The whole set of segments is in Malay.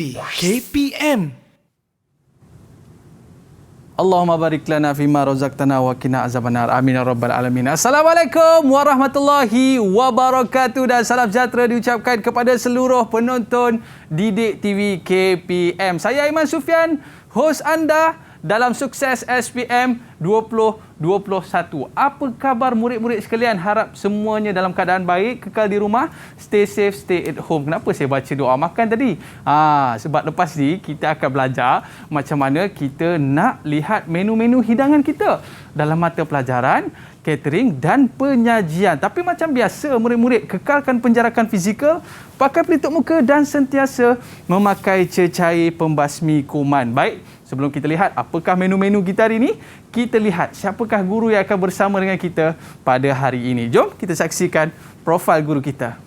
TV KPM. Allahumma barik lana fima razaqtana wa qina azabannar. Amin ya rabbal alamin. Assalamualaikum warahmatullahi wabarakatuh dan salam sejahtera diucapkan kepada seluruh penonton Didik TV KPM. Saya Aiman Sufian, hos anda dalam Sukses SPM 2021. Apa khabar murid-murid sekalian? Harap semuanya dalam keadaan baik, kekal di rumah, stay safe, stay at home. Kenapa saya baca doa makan tadi? Sebab lepas ni kita akan belajar macam mana kita nak lihat menu-menu hidangan kita dalam mata pelajaran catering dan penyajian. Tapi macam biasa, murid-murid kekalkan penjarakan fizikal, pakai pelitup muka dan sentiasa memakai cecair pembasmi kuman. Baik, sebelum kita lihat apakah menu-menu kita hari ini, kita lihat siapakah guru yang akan bersama dengan kita pada hari ini. Jom kita saksikan profil guru kita.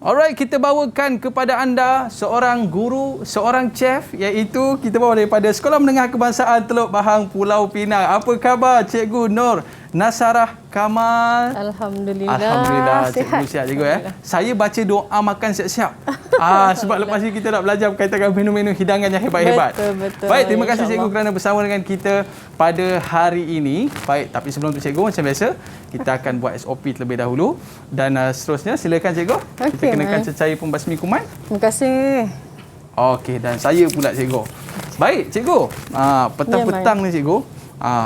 Alright, kita bawakan kepada anda seorang guru, seorang chef, iaitu kita bawa daripada Sekolah Menengah Kebangsaan Teluk Bahang, Pulau Pinang. Apa khabar Cikgu Nur Nasarah Kamal? Alhamdulillah. Cikgu sihat cikgu Saya baca doa makan siap-siap. Sebab lepas ni kita nak belajar berkaitan dengan menu-menu hidangan yang hebat-hebat. Betul. Baik, terima kasih cikgu kerana bersama dengan kita pada hari ini. Baik, tapi sebelum tu cikgu, macam biasa kita akan buat SOP terlebih dahulu dan seterusnya silakan cikgu. Kita kenakan cecair pembasmi kuman. Terima kasih. Okey, dan saya pula cikgu. Baik cikgu, petang-petang ni cikgu,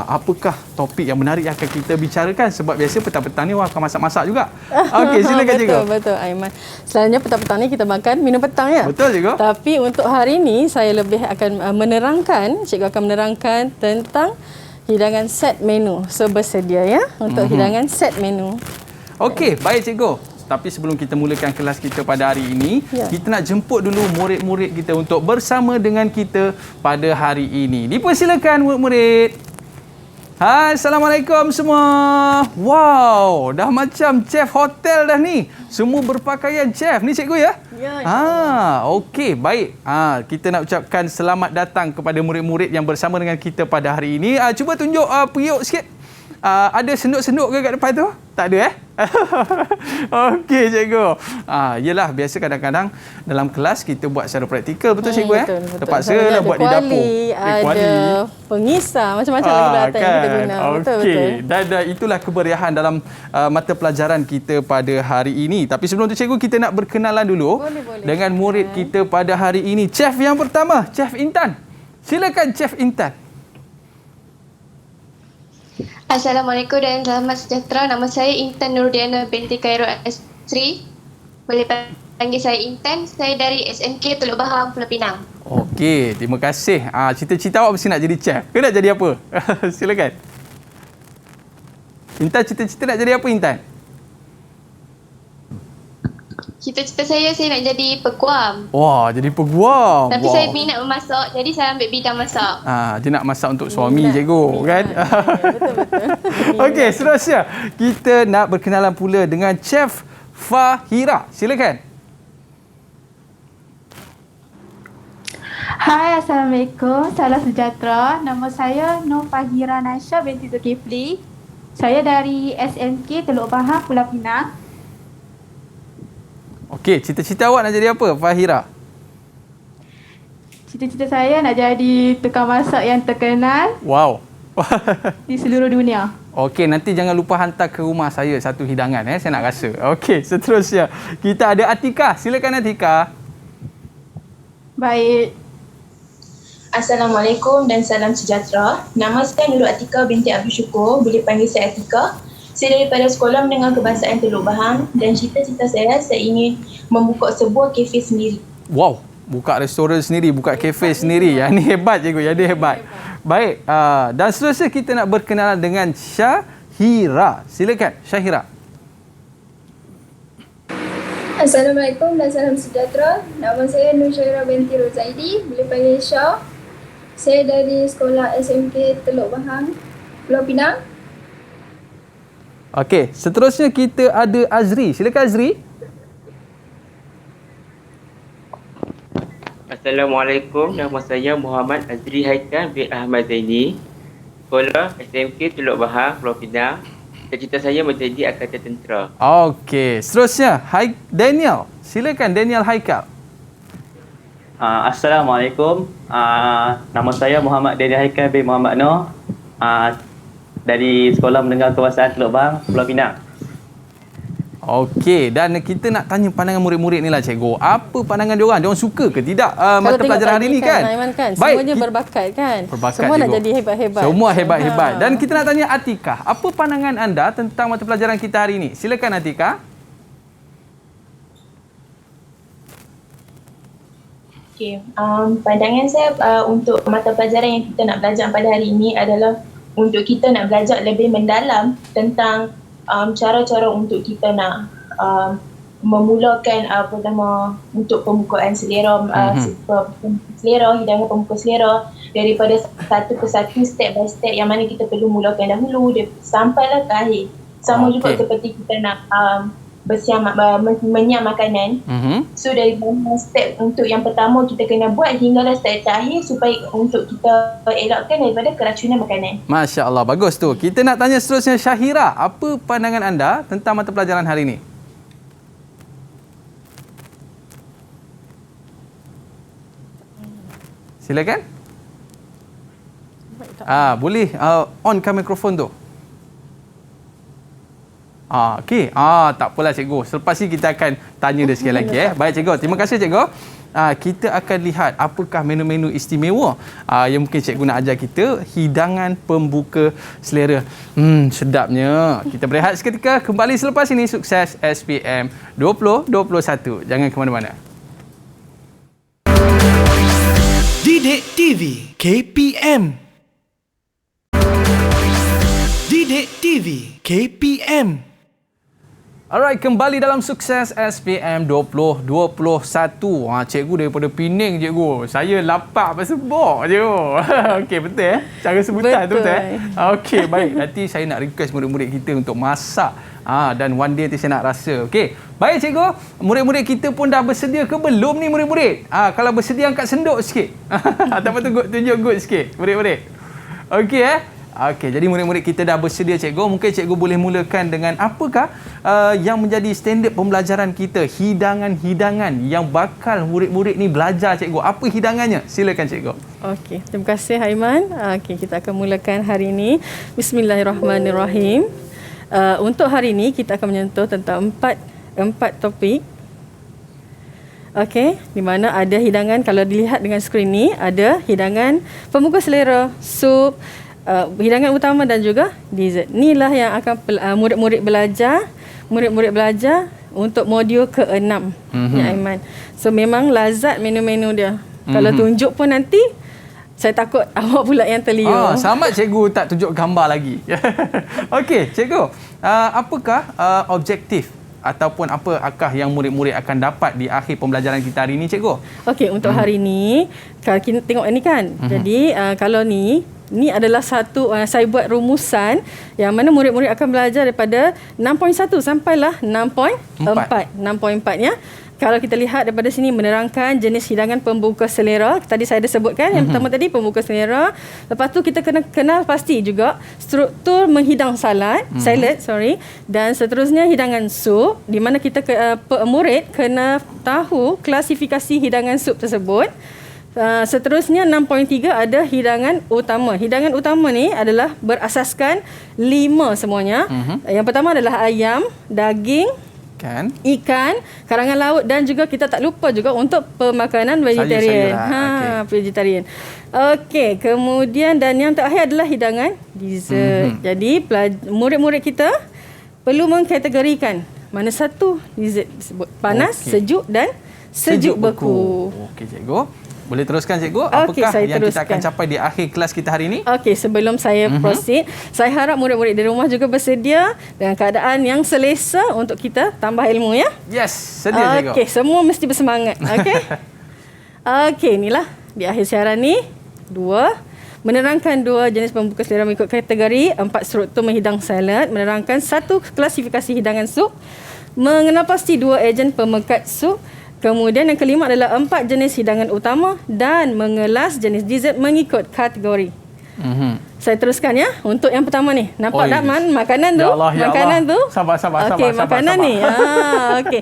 apakah topik yang menarik yang akan kita bicarakan? Sebab biasa petang-petang ni orang akan masak-masak juga. Okey, silakan cikgu. Betul Aiman. Selalunya petang-petang ni kita makan minum petang ya. Betul cikgu. Tapi untuk hari ini saya lebih akan menerangkan, cikgu akan menerangkan tentang hidangan set menu. So bersedia ya untuk hidangan set menu. Okey, baik cikgu. Tapi sebelum kita mulakan kelas kita pada hari ini, kita nak jemput dulu murid-murid kita untuk bersama dengan kita pada hari ini. Dipersilakan murid-murid. Hai, Assalamualaikum semua. Wow, dah macam chef hotel dah ni. Semua berpakaian chef. Ni cikgu ya? Ya. Okey, baik. Kita nak ucapkan selamat datang kepada murid-murid yang bersama dengan kita pada hari ini. Cuba tunjuk periuk sikit. Ada senduk-senduk ke kat depan tu? Tak ada Okey cikgu. Yelah, biasa kadang-kadang dalam kelas kita buat secara praktikal, betul cikgu Betul. Terpaksa lah buat di dapur. Ada pengisar, macam-macam lagi peralatan yang kita guna. Okey. Dan itulah kemeriahan dalam mata pelajaran kita pada hari ini. Tapi sebelum tu cikgu, kita nak berkenalan dulu dengan murid kita pada hari ini. Chef yang pertama, Chef Intan. Silakan Chef Intan. Assalamualaikum dan selamat sejahtera. Nama saya Intan Nurdiana binti Khairul Asri. Boleh panggil saya Intan. Saya dari SMK Teluk Bahang, Pulau Pinang. Okey, terima kasih. Cita-cita awak mesti nak jadi chef. Ke nak jadi apa? Silakan. Intan, cita-cita nak jadi apa Intan? Cita-cita saya nak jadi peguam. Wah, jadi peguam. Tapi saya minat memasak, jadi saya ambil bidang masak. Dia nak masak untuk suami cikgu kan? Betul. Okey, seterusnya kita nak berkenalan pula dengan Chef Fahira. Silakan. Hai, Assalamualaikum. Salam sejahtera. Nama saya Nur Fahira Nasha binti Zulkifli. Saya dari SMK Teluk Bahang, Pulau Pinang. Okey, cita-cita awak nak jadi apa, Fahira? Cita-cita saya nak jadi tukang masak yang terkenal Wow. di seluruh dunia. Okey, nanti jangan lupa hantar ke rumah saya satu hidangan saya nak rasa. Okey, seterusnya kita ada Atika. Silakan Atika. Baik. Assalamualaikum dan salam sejahtera. Nama saya Nurul Atika binti Abdul Syukur. Boleh panggil saya Atika. Saya daripada Sekolah Menengah Kebangsaan Teluk Bahang dan cita-cita saya ingin membuka sebuah kafe sendiri. Wow, buka restoran sendiri, buka kafe sendiri. Yang ni hebat cikgu, yang ni hebat. Baik, dan seterusnya kita nak berkenalan dengan Syahira. Silakan Syahira. Assalamualaikum dan salam sejahtera. Nama saya Nur Syairah binti Rozaidi, boleh panggil Syah. Saya dari sekolah SMK Teluk Bahang, Pulau Pinang. Okey, seterusnya kita ada Azri. Silakan Azri. Assalamualaikum, nama saya Muhammad Azri Haikal bin Ahmad Zaini. Sekolah SMK Teluk Bahang, Pulau Pinang. Cita-cita saya menjadi angkatan tentera. Okey, seterusnya Daniel. Silakan Daniel Haikal. Assalamualaikum. Nama saya Muhammad Daniel Haikal bin Muhammad Noor. Dari Sekolah Menengah Kebangsaan Teluk Bahang, Pulau Pinang. Okey, dan kita nak tanya pandangan murid-murid ni lah cikgu. Apa pandangan diorang? Diorang suka ke tidak mata pelajaran hari ni kan? Aiman kan, Baik, semuanya berbakat kan? Berbakat, semua nak cikgu. jadi hebat-hebat. Semua hebat-hebat. Dan kita nak tanya Atikah. Apa pandangan anda tentang mata pelajaran kita hari ini? Silakan Atikah. Okay. Pandangan saya untuk mata pelajaran yang kita nak belajar pada hari ini adalah untuk kita nak belajar lebih mendalam tentang cara-cara untuk kita nak memulakan untuk pembukaan selera, hidangan pembuka selera daripada satu persatu, step by step yang mana kita perlu mulakan dahulu sampailah ke akhir. Sama juga seperti kita nak menyam makanan. So dari step untuk yang pertama kita kena buat hinggalah step terakhir supaya untuk kita elakkan daripada keracunan makanan. Masya Allah, bagus tu. Kita nak tanya seterusnya Syahira. Apa pandangan anda tentang mata pelajaran hari ini? Silakan. Boleh onkan mikrofon tu. Okey. Tak apalah cikgu. Selepas ni kita akan tanya dia sekali lagi. Baik cikgu. Terima kasih cikgu. Kita akan lihat apakah menu-menu istimewa yang mungkin cikgu nak ajar kita. Hidangan pembuka selera. Sedapnya. Kita berehat seketika. Kembali selepas ini. Sukses SPM 2021. Jangan ke mana-mana. Didik TV KPM. Didik TV KPM. Alright, kembali dalam Sukses SPM 2021. Cikgu daripada Pening cikgu. Saya lapak pasal bok je. Okey, betul cara sebutan tu betul Okey, baik. Nanti saya nak request murid-murid kita untuk masak. Dan one day nanti saya nak rasa. Okey. Baik cikgu, murid-murid kita pun dah bersedia ke belum ni murid-murid? Kalau bersedia angkat senduk sikit. Ataupun tunjuk good sikit murid-murid. Okey Okey, jadi murid-murid kita dah bersedia cikgu. Mungkin cikgu boleh mulakan dengan apakah yang menjadi standard pembelajaran kita, hidangan-hidangan yang bakal murid-murid ni belajar cikgu. Apa hidangannya? Silakan cikgu. Okey, terima kasih Haiman. Okey, kita akan mulakan hari ini. Bismillahirrahmanirrahim. Untuk hari ini kita akan menyentuh tentang empat topik. Okey, di mana ada hidangan, kalau dilihat dengan skrin ni, ada hidangan pembuka selera, sup, hidangan utama dan juga dessert. Inilah yang akan murid-murid belajar untuk modul ke-6 ya Aiman. So memang lazat menu-menu dia. Kalau tunjuk pun nanti saya takut awak pula yang terliur. Selamat cikgu tak tunjuk gambar lagi. Okey, cikgu. Apakah objektif ataupun apakah yang murid-murid akan dapat di akhir pembelajaran kita hari ini cikgu? Okey, untuk hari ini kalau kita tengok ini kan. Jadi kalau ni adalah satu saya buat rumusan yang mana murid-murid akan belajar daripada 6.1 sampailah 6.4. 6.4 ya. Kalau kita lihat daripada sini menerangkan jenis hidangan pembuka selera. Tadi saya ada sebutkan yang pertama tadi pembuka selera. Lepas tu kita kena kenal pasti juga struktur menghidang salad, dan seterusnya hidangan sup di mana kita murid kena tahu klasifikasi hidangan sup tersebut. Seterusnya 6.3 ada hidangan utama. Hidangan utama ni adalah berasaskan 5 semuanya. Yang pertama adalah ayam, daging, ikan, karangan laut dan juga kita tak lupa juga untuk pemakanan vegetarian. Vegetarian. Okey, kemudian dan yang terakhir adalah hidangan dessert. Jadi murid-murid kita perlu mengkategorikan mana satu dessert tersebut. Panas, sejuk dan sejuk beku. Okey cikgu. Boleh teruskan cikgu? Okey, Apakah saya yang kita akan teruskan. capai di akhir kelas kita hari ini? Okey, sebelum saya proceed, saya harap murid-murid di rumah juga bersedia dengan keadaan yang selesa untuk kita tambah ilmu ya. Yes, sedia cikgu. Okey, semua mesti bersemangat. Okey. Okey, inilah di akhir siaran ni menerangkan 2 jenis pembuka selera mengikut kategori, 4 struktur menghidang salad, menerangkan 1 klasifikasi hidangan sup, mengenal pasti 2 ejen pemekat sup. Kemudian yang kelima adalah 4 jenis hidangan utama dan mengelas jenis dessert mengikut kategori. Saya teruskan ya. Untuk yang pertama ni. Nampak tak makanan tu? Ya Allah, ya makanan Allah. tu. Sabar. Okey, sabar, makanan sabar. ni. Okey.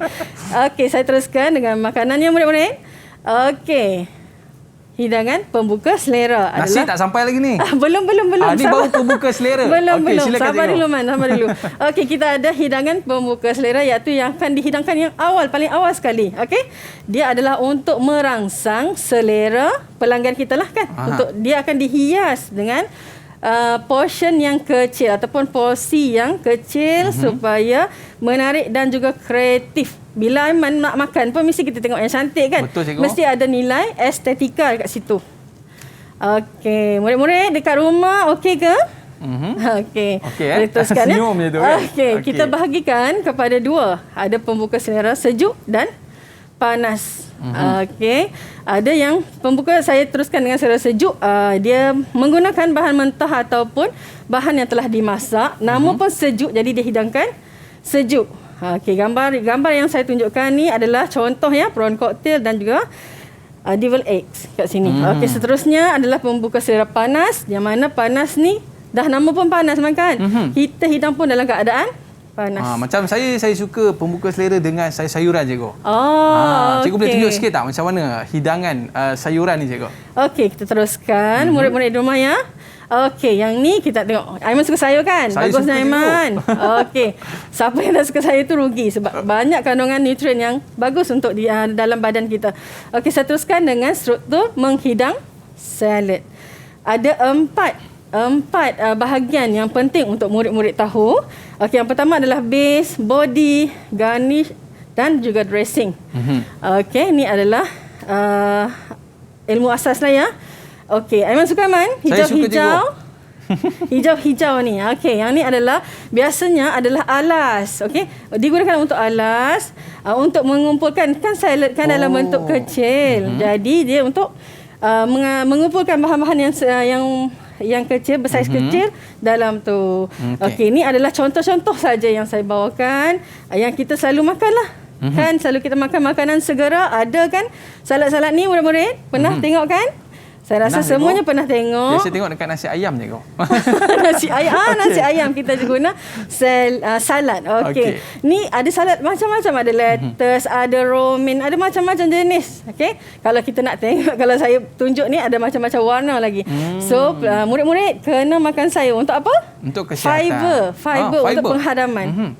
Okey, saya teruskan dengan makanannya murid-murid. Okey. Hidangan pembuka selera Nasi adalah tak sampai lagi ni. belum. Ni baru pembuka selera. Belum. Okey, silakan Sabar cikgu. dulu Man, sabar dulu. Okey, kita ada hidangan pembuka selera iaitu yang akan dihidangkan yang paling awal sekali. Okey. Dia adalah untuk merangsang selera pelanggan kita lah kan. Untuk dia akan dihias dengan portion yang kecil ataupun porsi yang kecil supaya menarik dan juga kreatif. Bila Aiman nak makan pun mesti kita tengok yang cantik kan. Betul, cikgu. Mesti ada nilai estetika dekat situ. Okey, murid-murid dekat rumah okey ke? Okey. Okey, Teruskan ya. senyum je tu, Okey, kan? Okey. kita bahagikan kepada 2. Ada pembuka selera sejuk dan panas. Okey. Ada yang pembuka, saya teruskan dengan selera sejuk. Dia menggunakan bahan mentah ataupun bahan yang telah dimasak, namun pun sejuk, jadi dia hidangkan sejuk. Okey, gambar yang saya tunjukkan ni adalah contoh ya, prawn cocktail dan juga devil eggs kat sini. Okey, seterusnya adalah pembuka selera panas, yang mana panas ni dah nama pun panas kan. Kita hidang pun dalam keadaan panas. Macam saya suka pembuka selera dengan sayuran cikgu. Cikgu boleh okey. tunjuk sikit tak macam mana hidangan sayuran ni cikgu? Okey, kita teruskan murid-murid di rumah ya. Okey, yang ni kita tengok. Aiman suka sayur kan? Saya Bagusnya suka, Aiman. Okey. Siapa yang tak suka sayur tu rugi sebab banyak kandungan nutrien yang bagus untuk di dalam badan kita. Okey, saya teruskan dengan struktur menghidang salad. Ada empat bahagian yang penting untuk murid-murid tahu. Okey, yang pertama adalah base, body, garnish dan juga dressing. Okey, ini adalah ilmu asas lah ya. Okey, Aiman suka Man? Hijau-hijau. Hijau-hijau ni. Okey, yang ni adalah biasanya adalah alas. Okey, digunakan untuk alas, untuk mengumpulkan kan salad kan dalam bentuk kecil. Jadi dia untuk mengumpulkan bahan-bahan yang kecil, bersaiz kecil dalam tu. Okey, ini adalah contoh-contoh saja yang saya bawakan, yang kita selalu makanlah. Kan selalu kita makan makanan segera, ada kan salad-salad ni murid-murid? Pernah tengok kan? Saya rasa semuanya pernah tengok. Biasa tengok dekat nasi ayam cikgu. Nasi ayam, nasi ayam kita guna salad. Okey. Ni ada salad macam-macam, ada lettuce, ada romaine, ada macam-macam jenis. Okey. Kalau kita nak tengok, kalau saya tunjuk ni ada macam-macam warna lagi. So, murid-murid kena makan sayur untuk apa? Untuk kesihatan. Fiber untuk penghadaman.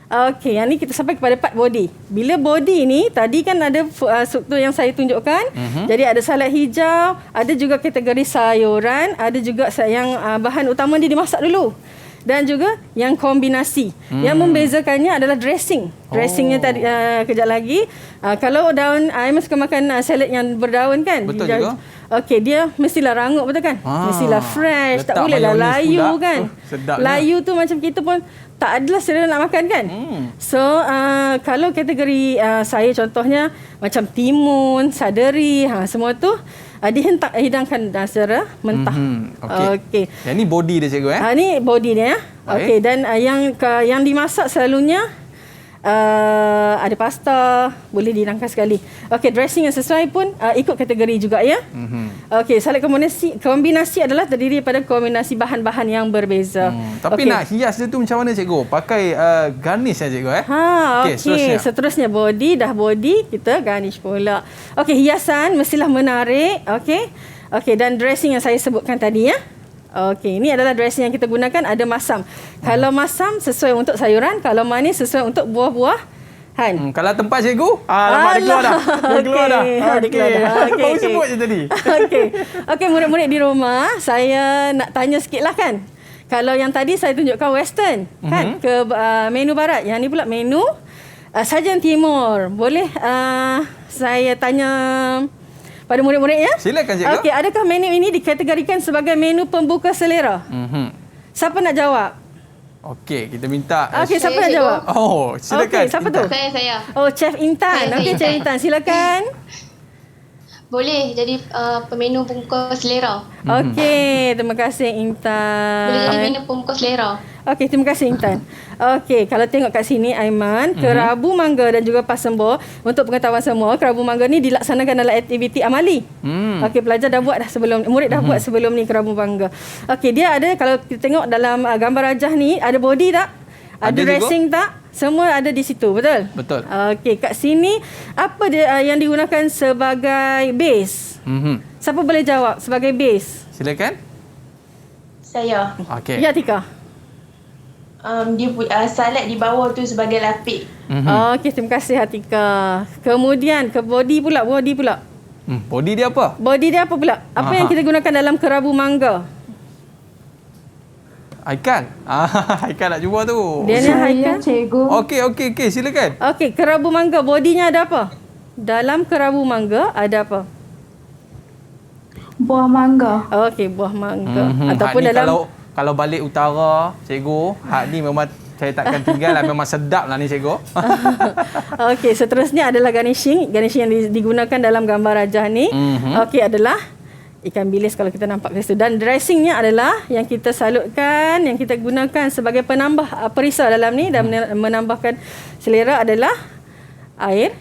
Okey, yang ni kita sampai kepada part body. Bila body ni, tadi kan ada struktur yang saya tunjukkan. Jadi ada salad hijau, ada juga kategori sayuran, ada juga yang bahan utama dia dimasak dulu. Dan juga yang kombinasi. Yang membezakannya adalah dressing. Dressingnya tadi kejap lagi. Kalau daun, Aiman suka makan salad yang berdaun kan? Betul juga. Okey, dia mestilah rangup, betul kan? Mestilah fresh, tak bolehlah layu kan? Sedapnya. Layu tu macam kita pun tak adalah selera nak makan kan? So, kalau kategori saya contohnya macam timun, saderi, semua tu dihidangkan secara mentah. Okey. Yang ni body dia cikgu Ni body dia ya. Okey, dan yang dimasak selalunya ada pasta, boleh dihidangkan sekali. Okey, dressing yang sesuai pun ikut kategori juga ya. Okey, salad kombinasi adalah terdiri daripada kombinasi bahan-bahan yang berbeza. Tapi nak hias dia tu macam mana cikgu? Pakai garnish ya cikgu Okey, seterusnya body, dah body kita garnish pula. Okey, hiasan mestilah menarik. Okey, dan dressing yang saya sebutkan tadi ya. Okey, ini adalah dressing yang kita gunakan, ada masam. Kalau masam sesuai untuk sayuran, kalau manis sesuai untuk buah-buahan. Kalau tempat cikgu, dia keluar dah. Dia keluar dah. Baru sebut je tadi. Okey, murid-murid di rumah, saya nak tanya sikit lah kan. Kalau yang tadi saya tunjukkan western, kan, ke menu barat. Yang ni pula menu sajian timur. Boleh saya tanya pada murid-murid ya. Silakan cikgu. Okey, adakah menu ini dikategorikan sebagai menu pembuka selera? Siapa nak jawab? Okey, kita minta. Okey, siapa nak Saya, jawab? Oh, silakan. Okey, siapa tu? Saya. Oh, Chef Intan. Saya, Okey, saya. Chef Intan, silakan. Boleh jadi pemenu pembuka selera. Okey, terima kasih Intan. Boleh jadi menu pembuka selera. Okey, terima kasih Intan. Okey, kalau tengok kat sini Aiman, kerabu mangga dan juga pasembo, untuk pengetahuan semua, kerabu mangga ni dilaksanakan dalam aktiviti amali. Okey, pelajar dah buat dah sebelum, murid dah buat sebelum ni kerabu mangga. Okey, dia ada, kalau kita tengok dalam gambar rajah ni, ada body tak? Ada dressing tak? Semua ada di situ, betul? Betul. Okey, kat sini apa dia yang digunakan sebagai base? Siapa boleh jawab sebagai base? Silakan. Saya. Okey. Ya, Tika. Salad di bawah tu sebagai lapik. Okey, terima kasih Atika. Kemudian ke body pula. Body dia apa? Body dia apa pula? Apa yang kita gunakan dalam kerabu mangga? Ikan. Ikan nak cuba tu. Dia ni ikan. Cikgu. Okey, silakan. Okey, kerabu mangga bodinya ada apa? Dalam kerabu mangga ada apa? Buah mangga. Okey, buah mangga. Hak Ataupun ni dalam kalau balik utara, cikgu, hak ni memang saya takkan tinggal lah. Memang sedap lah ni, cikgu. Okey, seterusnya adalah garnishing. Garnishing yang digunakan dalam gambar rajah ni. Okey, adalah ikan bilis kalau kita nampak ke situ. Dan dressingnya adalah yang kita salutkan, yang kita gunakan sebagai penambah perisa dalam ni dan menambahkan selera adalah air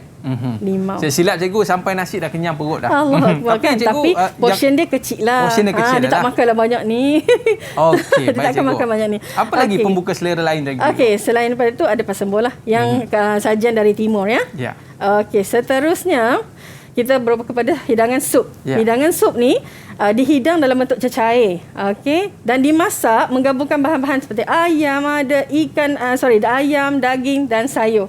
limau. Saya silap cikgu sampai nasi dah kenyang perut dah. Allah Akbar kan. cikgu, Tapi portion dia kecil lah. Portion dia kecil dia tak lah. makanlah banyak ni. Okey, Dia baik takkan cikgu. makan banyak ni. Apa lagi Okey. pembuka selera lain lagi? Okey, selain daripada itu ada pasembo lah yang sajian dari timur ya. Ya. Okey, seterusnya kita berubah kepada hidangan sup. Ya. Hidangan sup ni dihidang dalam bentuk cecair. Okey, dan dimasak menggabungkan bahan-bahan seperti ayam, ada ikan, ayam, daging dan sayur.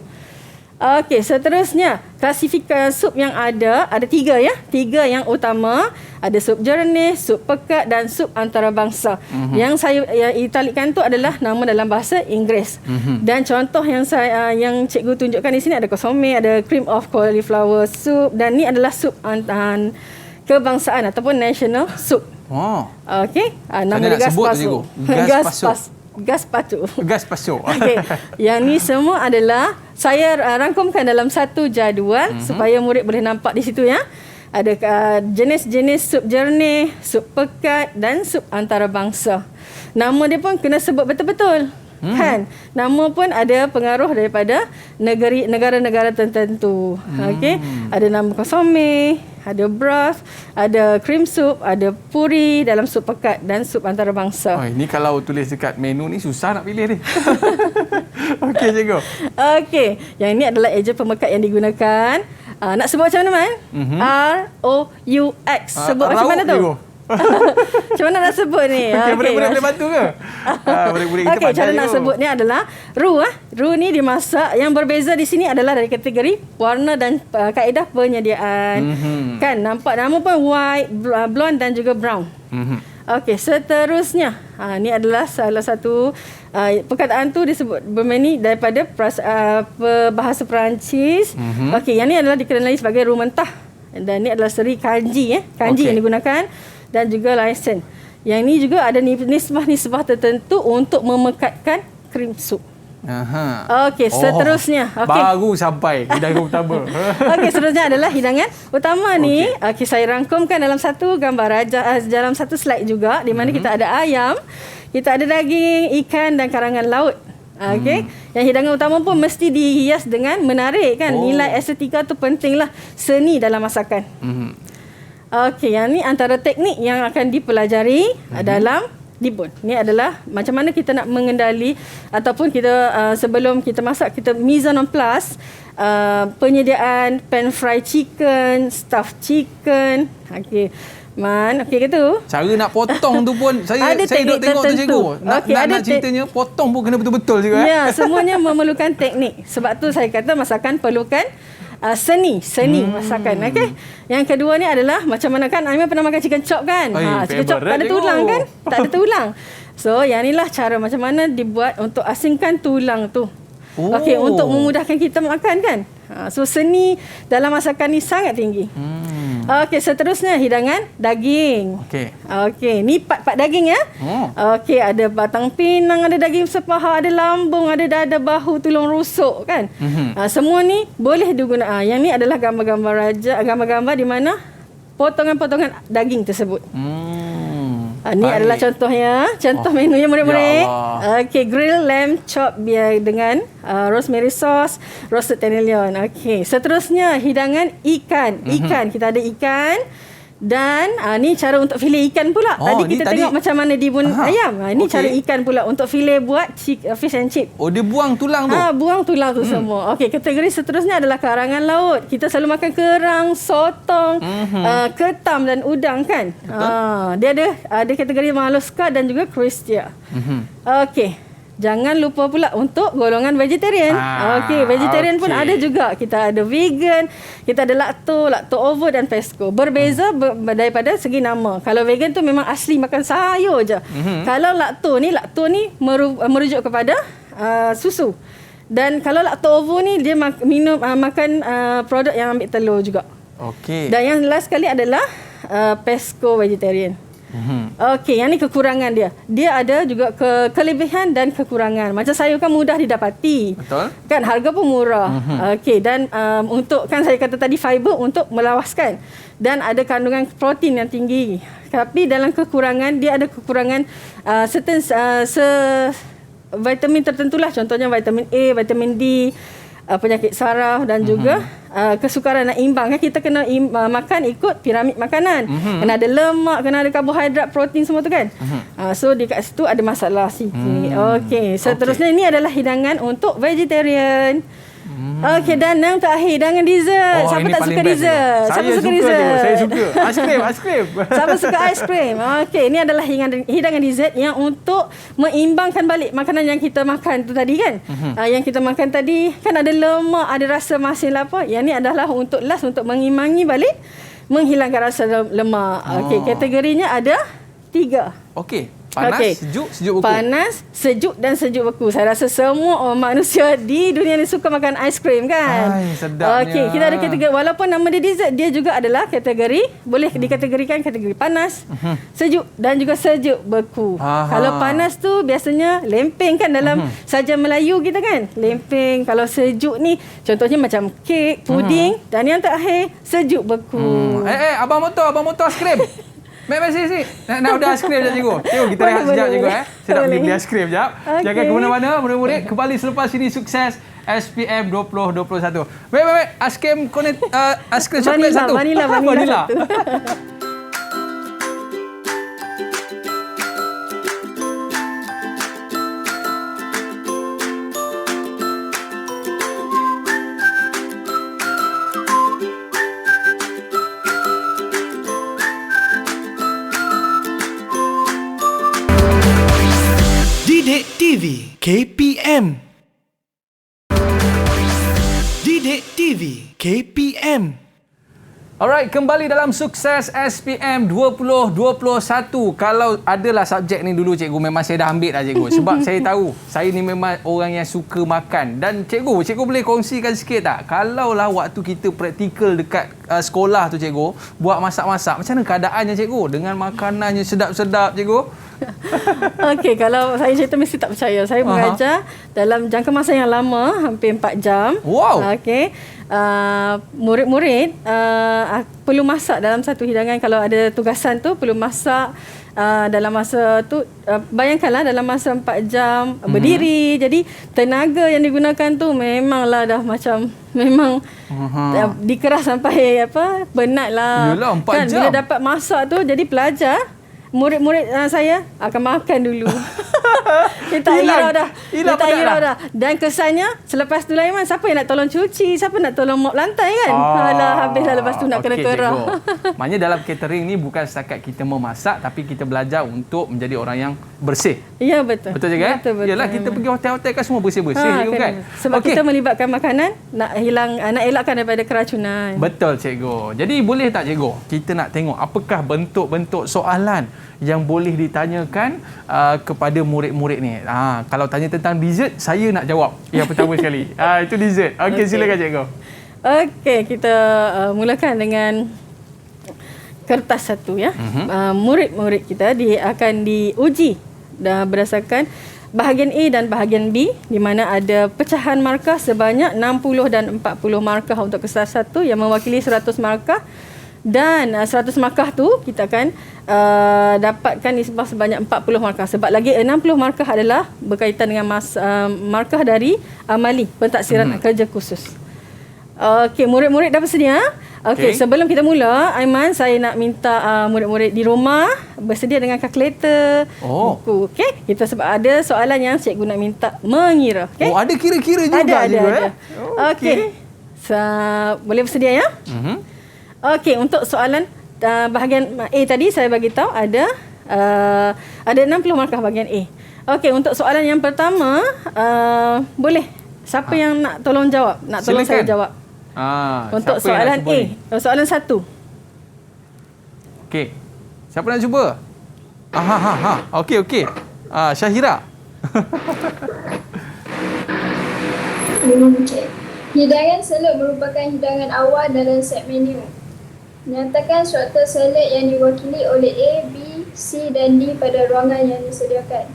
Okey, seterusnya klasifikasi sup yang ada 3 ya. 3 yang utama, ada sup jernih, sup pekat dan sup antarabangsa. Yang saya italikan tu adalah nama dalam bahasa Inggeris. Dan contoh yang yang cikgu tunjukkan di sini ada kosome, ada cream of cauliflower soup dan ni adalah sup kebangsaan ataupun national soup. Oh. Okey, nama Macam mana dia nak sebut tu, cikgu? Gaspacho. Gaspacho. Okey. Yang ni semua adalah saya rangkumkan dalam satu jadual supaya murid boleh nampak di situ ya. Ada jenis-jenis sup jernih, sup pekat dan sup antarabangsa. Nama dia pun kena sebut betul-betul. Kan? Nama pun ada pengaruh daripada negara-negara tertentu. Okey. Ada nama kosome, ada broth, ada cream soup, ada puri dalam sup pekat dan sup antarabangsa. Oh, ni kalau tulis dekat menu ni susah nak pilih ni. Okey, cikgu. Okey, yang ini adalah eja pemekat yang digunakan. Nak sebut macam mana, Man? R-O-U-X. Sebut macam mana tu? Cikgu. Macam mana nak sebut ni? Okey, budak-budak boleh bantu ke? Budak-budak kita Okey, cara nak sebut ni adalah roux. Roux ni dimasak. Yang berbeza di sini adalah dari kategori warna dan kaedah penyediaan. Kan, nampak nama pun white, blonde dan juga brown. Okey, seterusnya. Ni adalah salah satu perkataan tu disebut bermeni daripada bahasa Perancis. Okey, yang ni adalah dikenali sebagai roux mentah. Dan ni adalah seri kanji kanji yang digunakan dan juga lisen. Yang ini juga ada nisbah-nisbah tertentu untuk memekatkan krim sup. Okey, seterusnya. Okey. Baru sampai hidangan utama. Okey, seterusnya adalah hidangan utama ni. Okey, saya rangkumkan dalam satu gambar dalam satu slide juga di mana kita ada ayam, kita ada daging, ikan dan karangan laut. Okey, yang hidangan utama pun mesti dihias dengan menarik kan. Nilai estetika tu pentinglah, seni dalam masakan. Okey, yang ni antara teknik yang akan dipelajari dalam dibun. Ni adalah macam mana kita nak mengendali ataupun kita sebelum kita masak, kita mise en place penyediaan pan fried chicken, stuffed chicken. Okey. Okey ke tu? Cara nak potong tu pun saya duk tengok tu, cikgu. Nak ceritanya potong pun kena betul-betul juga. Ya, semuanya memerlukan teknik. Sebab tu saya kata masakan perlukan seni masakan. Okey. Yang kedua ni adalah macam mana kan Aiman pernah makan chicken chop kan? Chicken chop tak ada tulang kan? Tak ada tulang. So, yang inilah cara macam mana dibuat untuk asingkan tulang tu. Okey, untuk memudahkan kita makan kan? So, seni dalam masakan ni sangat tinggi. Okey, seterusnya hidangan daging. Okey. Okey, ni part-part daging ya. Okey, ada batang pinang, ada daging sepaha, ada lambung, ada dada, bahu, tulang rusuk kan. Semua ni boleh digunakan. Yang ni adalah gambar-gambar gambar-gambar di mana potongan-potongan daging tersebut. Ini adalah contohnya, contoh menunya murid-murid. Ya Okey, grill lamb chop biar dengan rosemary sauce, roasted tenderloin. Okey, seterusnya hidangan ikan. Ikan, kita ada ikan. Dan ni cara untuk fillet ikan pula. Tadi kita tengok macam mana dibun ayam. Ini cara ikan pula untuk fillet buat fish and chip. Oh, dia buang tulang tu? Buang tulang tu semua. Okey, kategori seterusnya adalah karangan laut. Kita selalu makan kerang, sotong, ketam dan udang kan. Dia ada kategori mollusca dan juga crustacea. Okey. Jangan lupa pula untuk golongan vegetarian. Okey, vegetarian pun ada juga. Kita ada vegan, kita ada lacto ovo dan pesco. Berbeza daripada segi nama. Kalau vegan tu memang asli makan sayur je. Kalau lacto ni merujuk kepada susu. Dan kalau lacto ovo ni dia makan produk yang ambil telur juga. Okey. Dan yang last sekali adalah pesco vegetarian. Okey, yang ni kekurangan dia. Dia ada juga kelebihan dan kekurangan. Macam sayur kan mudah didapati. Betul. Kan harga pun murah. Okey, dan untuk kan saya kata tadi fiber untuk melawaskan dan ada kandungan protein yang tinggi. Tapi dalam kekurangan dia ada kekurangan certain vitamin tertentulah, contohnya vitamin A, vitamin D, penyakit saraf dan juga kesukaran nak imbang kan, kita kena makan ikut piramid makanan. Kena ada lemak, kena ada karbohidrat, protein semua tu kan. So dekat situ ada masalah sikit. Okey, seterusnya ini adalah hidangan untuk vegetarian. Okey, dan yang terakhir hidangan dessert. Siapa tak suka dessert? Siapa suka dessert? Saya suka. Aiskrim. Siapa suka aiskrim? Okey, ini adalah hidangan dessert yang untuk mengimbangkan balik makanan yang kita makan tu tadi kan. Yang kita makan tadi kan ada lemak, ada rasa masin lah apa. Yang ni adalah untuk mengimbangi balik, menghilangkan rasa lemak. Okey, kategorinya ada 3. Okey. Panas, sejuk beku. Panas, sejuk dan sejuk beku. Saya rasa semua manusia di dunia ni suka makan aiskrim kan. Sedapnya. Okey, kita ada kategori, walaupun nama dia dessert, dia juga adalah kategori, boleh dikategorikan kategori panas, sejuk dan juga sejuk beku. Kalau panas tu biasanya lempeng kan dalam sajian Melayu kita kan. Lempeng. Kalau sejuk ni contohnya macam kek, puding dan yang terakhir sejuk beku. Abang motor aiskrim. Sini. Nak order aiskrim sekejap cikgu. Cikgu, kita rehat sekejap cikgu. Saya nak pergi beli aiskrim sekejap. Jangan ke mana-mana murid-murid. Kembali selepas ini sukses SPM 2021. Baik. Aiskrim coklat satu. Vanilla satu. Didik TV KPM. Didik TV KPM. Alright, kembali dalam sukses SPM 2021. Kalau adalah subjek ni dulu cikgu, memang saya dah ambil dah cikgu. Sebab saya tahu saya ni memang orang yang suka makan. Dan cikgu boleh kongsikan sikit tak? Kalaulah waktu kita praktikal dekat sekolah tu cikgu, buat masak-masak, macam mana keadaannya cikgu? Dengan makanannya sedap-sedap cikgu? Okey, kalau saya cerita mesti tak percaya. Saya mengajar dalam jangka masa yang lama, hampir 4 jam. Wow. Okey. Murid-murid perlu masak dalam satu hidangan. Kalau ada tugasan tu perlu masak dalam masa tu, bayangkanlah dalam masa 4 jam berdiri. Jadi tenaga yang digunakan tu memanglah dah macam dikeras sampai penat lah. Yelah, 4 kan, jam. Bila dapat masak tu, jadi pelajar murid-murid saya akan makan dulu. Dia tak hirau dah. Dan kesannya selepas tu Iman, siapa yang nak tolong cuci, siapa nak tolong mop lantai kan. Habislah lepas tu nak kena kerah. Maknanya dalam catering ni bukan setakat kita memasak, tapi kita belajar untuk menjadi orang yang bersih. Ya, betul. Betul juga betul. Yalah, kita pergi hotel-hotel kan semua bersih-bersih kan. Sebab kita melibatkan makanan, nak elakkan daripada keracunan. Betul cikgu. Jadi boleh tak cikgu, kita nak tengok apakah bentuk-bentuk soalan yang boleh ditanyakan kepada murid-murid ni. Kalau tanya tentang dessert, saya nak jawab yang pertama sekali. Itu dessert. Okey, silakan cikgu. Okey, kita mulakan dengan kertas satu ya. Murid-murid kita akan diuji berdasarkan bahagian A dan bahagian B, di mana ada pecahan markah sebanyak 60 dan 40 markah untuk kertas satu yang mewakili 100 markah. Dan 100 markah tu kita akan dapatkan nisbah sebanyak 40 markah. Sebab lagi 60 markah adalah berkaitan dengan markah dari amali, pentaksiran kerja khusus. Okey, murid-murid dah bersedia? Okey, sebelum kita mula, Aiman, saya nak minta murid-murid di rumah bersedia dengan kalkulator, buku. Okey, kita sebab ada soalan yang cikgu nak minta mengira. Okay? Oh, ada kira-kira juga ada. Okey. Boleh bersedia ya? Okey, untuk soalan bahagian A tadi saya bagi tahu ada 60 markah bahagian A. Okey, untuk soalan yang pertama, boleh siapa yang nak tolong jawab? Nak tolong Silakan. saya jawab. Untuk soalan A, soalan 1. Okey. Siapa nak cuba? Okey. Syahira. Okay. Hidangan salad merupakan hidangan awal dalam set menu. Nyatakan struktur salad yang diwakili oleh A, B, C dan D pada ruangan yang disediakan.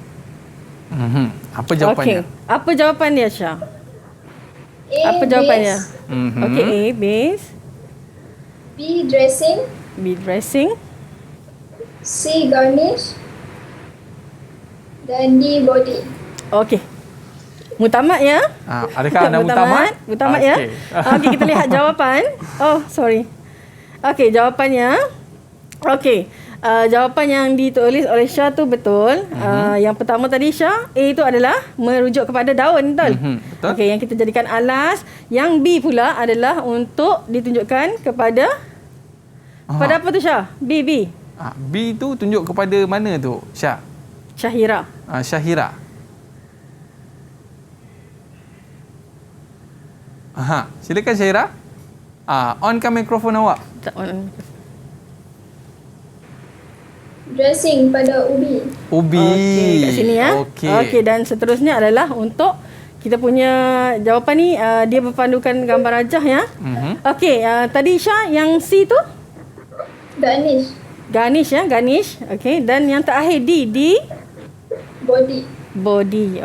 Apa jawapannya? Okey. Apa jawapan dia, Syah? A, Apa jawapannya? base, Okey, A, base. B, dressing, B, dressing. C, garnish dan D, body. Okey. Mutamat ya? Adakah anda mutamat? Mutamat ya? Okey, kita lihat jawapan. Oh, sorry. Okey, jawapannya. Okey. Jawapan yang ditulis oleh Syah tu betul. Yang pertama tadi Syah, A itu adalah merujuk kepada daun, betul? Betul. Okey, yang kita jadikan alas. Yang B pula adalah untuk ditunjukkan kepada apa tu Syah? B. B tu tunjuk kepada mana tu, Syah? Syahira. Syahira. Silakan Syahira. Onkan mikrofon awak. Tak on. Dressing pada ubi. Okey, kat sini ya. Okey, dan seterusnya adalah untuk kita punya jawapan ni dia berpandukan gambar rajah ya. Okey, tadi Syah yang C tu Garnish. garnish ya, garnish. Okey, dan yang terakhir D Body.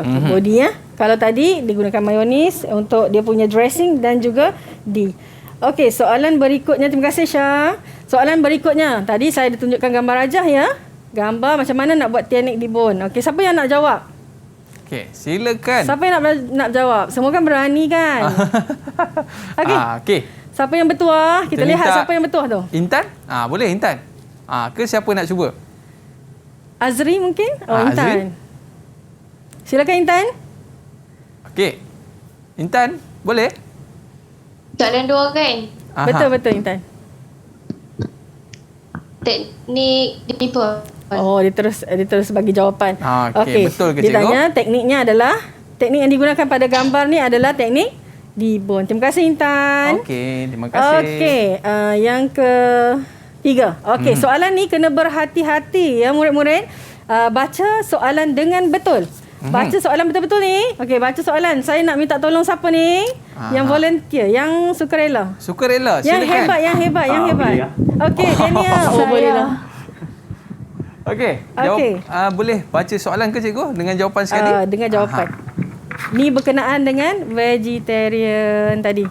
Okey, body ya. Kalau tadi digunakan mayonis untuk dia punya dressing dan juga D. Okey, soalan berikutnya. Terima kasih Syah. Soalan berikutnya. Tadi saya ditunjukkan gambar rajah ya. Gambar macam mana nak buat teknik dibon. Okey, siapa yang nak jawab? Okey, silakan. Siapa yang nak jawab? Semua kan berani kan? Okey. Okey. Siapa yang bertuah? Kita lihat minta siapa yang bertuah tu. Intan? Boleh Intan. Ke siapa nak cuba? Azri mungkin? Intan. Azri? Silakan Intan. Okey. Intan, boleh? Soalan 2 kan? Betul Intan. Teknik dibon. Oh, dia terus bagi jawapan. Okey, betul ke dia cikgu? tanya tekniknya adalah teknik yang digunakan pada gambar ni adalah teknik dibon. Terima kasih Intan. Okey, terima kasih. Okey, yang ketiga. Okey, soalan ni kena berhati-hati ya murid-murid. Baca soalan dengan betul. Baca soalan betul-betul ni. Okey, baca soalan. Saya nak minta tolong siapa ni? Yang volunteer, yang sukarela. Sukarela, silakan. Yang hebat. boleh ya? Okey, Daniel. Oh, boleh lah. Okey, boleh baca soalan ke cikgu dengan jawapan sekali? Dengan jawapan. Ni berkenaan dengan vegetarian tadi.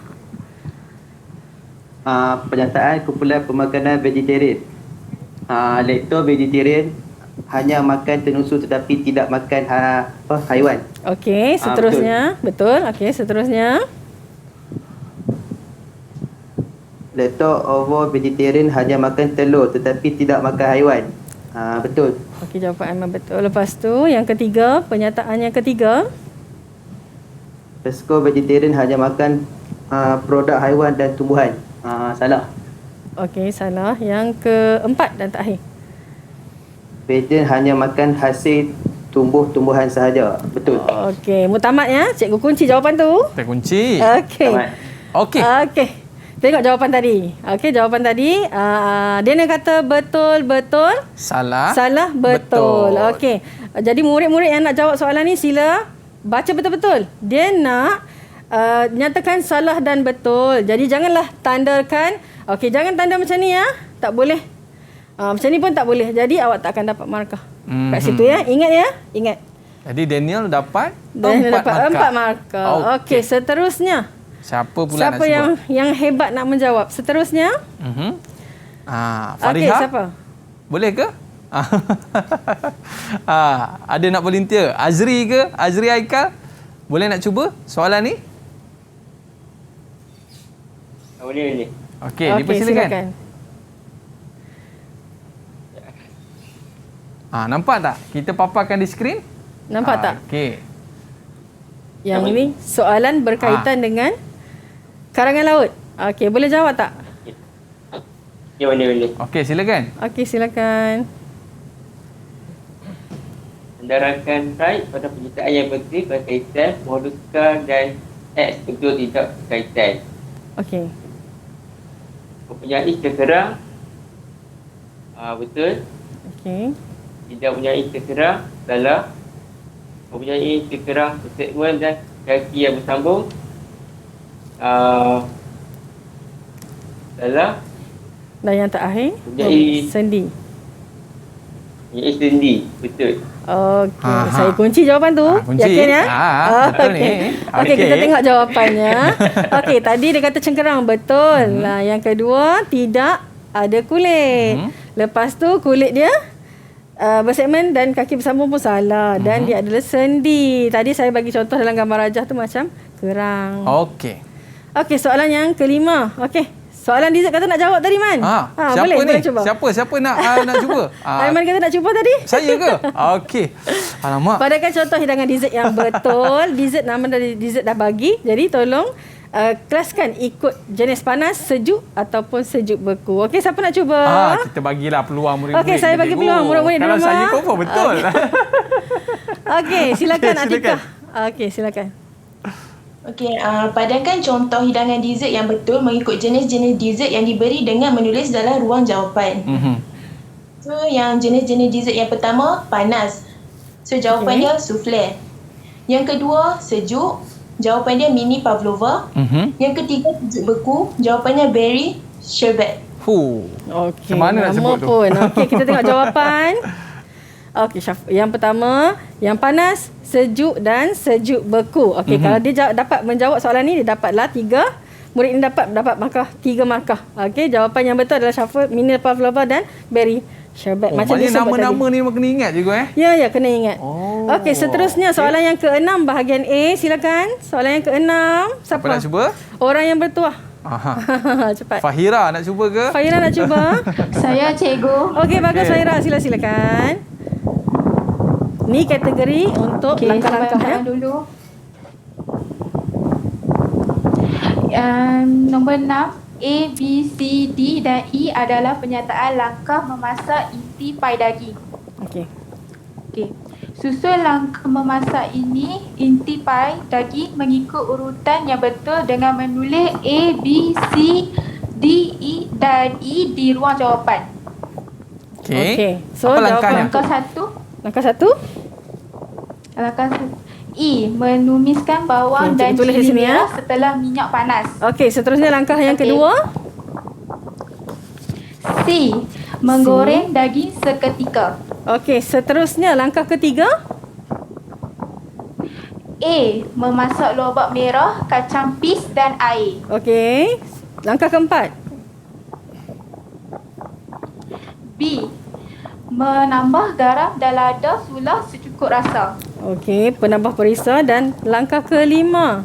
Penyataan kumpulan pemakanan vegetarian. Lektor vegetarian hanya makan tenusuk tetapi tidak makan haiwan. Okey, seterusnya. Betul. Okey, seterusnya. Lektor ovo vegetarian hanya makan telur tetapi tidak makan haiwan. Betul. Okey, jawapan Aiman betul. Lepas tu yang ketiga, pernyataan yang ketiga. Pesko vegetarian hanya makan produk haiwan dan tumbuhan. Salah. Okey, salah. Yang keempat dan terakhir. Vegan hanya makan hasil tumbuh-tumbuhan sahaja. Betul. Okey, mutamat ya. Cikgu kunci jawapan tu. Kita kunci. Okey. Okey. Tengok jawapan tadi. Okey, jawapan tadi dia nak kata betul. Salah, betul. Okey. Jadi murid-murid yang nak jawab soalan ni sila baca betul-betul. Dia nak nyatakan salah dan betul. Jadi janganlah tandakan. Okey, jangan tanda macam ni ya. Tak boleh. Macam ni pun tak boleh. Jadi awak tak akan dapat markah. Kat situ ya. Ingat ya. Ingat. Jadi Daniel dapat Dan 4 dapat markah. 4 markah. Okey, seterusnya. Siapa pula Siapa nak sebut? yang hebat nak menjawab? Seterusnya. Fariha. Okey, siapa? Boleh ke? Ada nak volunteer? Azri ke? Azri Haikal? Boleh nak cuba soalan ni? Boleh. Okey, dipersilakan. Nampak tak? Kita paparkan di skrin. Nampak tak? Okey. Yang ini soalan berkaitan dengan karangan laut. Okey, boleh jawab tak? Ya, boleh. Okey, silakan. Okey, silakan. Sandarankan right pada penyertaan yang betul berkaitan moduska dan X betul tidak berkaitan. Okey. Mempunyai terserang. Betul. Okey. Tidak mempunyai terserang. Salah. Mempunyai terserang segmen dan kaki yang bersambung. Salah. Dan yang terakhir, Mempunyai sendi. Mempunyai sendi. Betul. Okey, saya kunci jawapan tu. Kunci. Yakin ya? Betul ni. Okey, kita tengok jawapannya. Okey, tadi dia kata cengkerang, betul. Yang kedua, tidak ada kulit. Lepas tu kulit dia bersegmen dan kaki bersambung pun salah. Dan dia adalah sendi. Tadi saya bagi contoh dalam gambar rajah tu macam kerang. Okey. Okey, soalan yang kelima. Okey. Soalan Dizat kata nak jawab tadi, Man. Siapa ni? Boleh cuba. Siapa nak cuba? Aiman kata nak cuba tadi. Saya ke? Okey. Alamak. Padakan contoh hidangan dessert yang betul. Dessert, nama dari dessert dah bagi. Jadi tolong kelaskan ikut jenis panas, sejuk ataupun sejuk beku. Okey, siapa nak cuba? Kita bagilah peluang murid-murid. Okey, saya bagi peluang murid-murid di rumah. Kalau saya confirm betul. Okey, silakan Okey, Atikah. Okey, silakan. Okey, padankan contoh hidangan dessert yang betul mengikut jenis-jenis dessert yang diberi dengan menulis dalam ruang jawapan. So, yang jenis-jenis dessert yang pertama, panas. So, jawapan dia souffle. Yang kedua, sejuk. Jawapan dia mini pavlova. Yang ketiga, sejuk beku. Jawapannya berry sherbet. Okey, Macam mana nak sebut tu? Okey, kita tengok jawapan. Okey, yang pertama, yang panas, sejuk dan sejuk beku. Okey, kalau dia dapat menjawab soalan ni, dia dapatlah 3. Murid ni dapat markah 3 markah. Okey, jawapan yang betul adalah shuffle, mini pavlova dan berry sherbet. Macam dia sebut nama-nama tadi. ni kena ingat juga Ya, kena ingat. Okey, seterusnya soalan yang ke-6 bahagian A, silakan. Soalan yang ke-6, siapa? Nak cuba? Orang yang bertuah. Cepat. Fahira nak cuba ke? Fahira nak cuba? Saya cikgu. Okey, bagus Fahira. Silakan. Ni kategori untuk langkah-langkah ya. Dulu. Nombor 6, A, B, C, D dan E adalah penyataan langkah memasak inti pai daging. Okey. Susun langkah memasak ini inti pai daging mengikut urutan yang betul dengan menulis A, B, C, D, E dan E di ruang jawapan. Okey. So apa jawapan langkahnya? Langkah 1. Langkah E, menumiskan bawang Okey, dan cikgu tulis di cili sini, ya. merah setelah minyak panas. Okey, seterusnya langkah yang kedua. C, menggoreng daging seketika. Okey, seterusnya langkah ketiga. A, memasak lobak merah, kacang pis dan air. Okey. Langkah keempat. B, menambah garam dan lada sula secukup rasa. Okey, penambah perisa dan langkah kelima.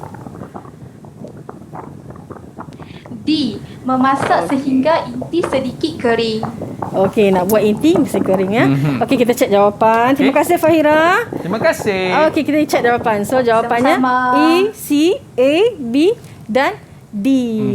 D, memasak sehingga inti sedikit kering. Okey, nak buat inti mesti kering ya. Okey, kita cek jawapan. Terima kasih Fahira. Terima kasih. Okey, kita cek jawapan. So jawapannya Sama-sama. E, C, A, B dan D.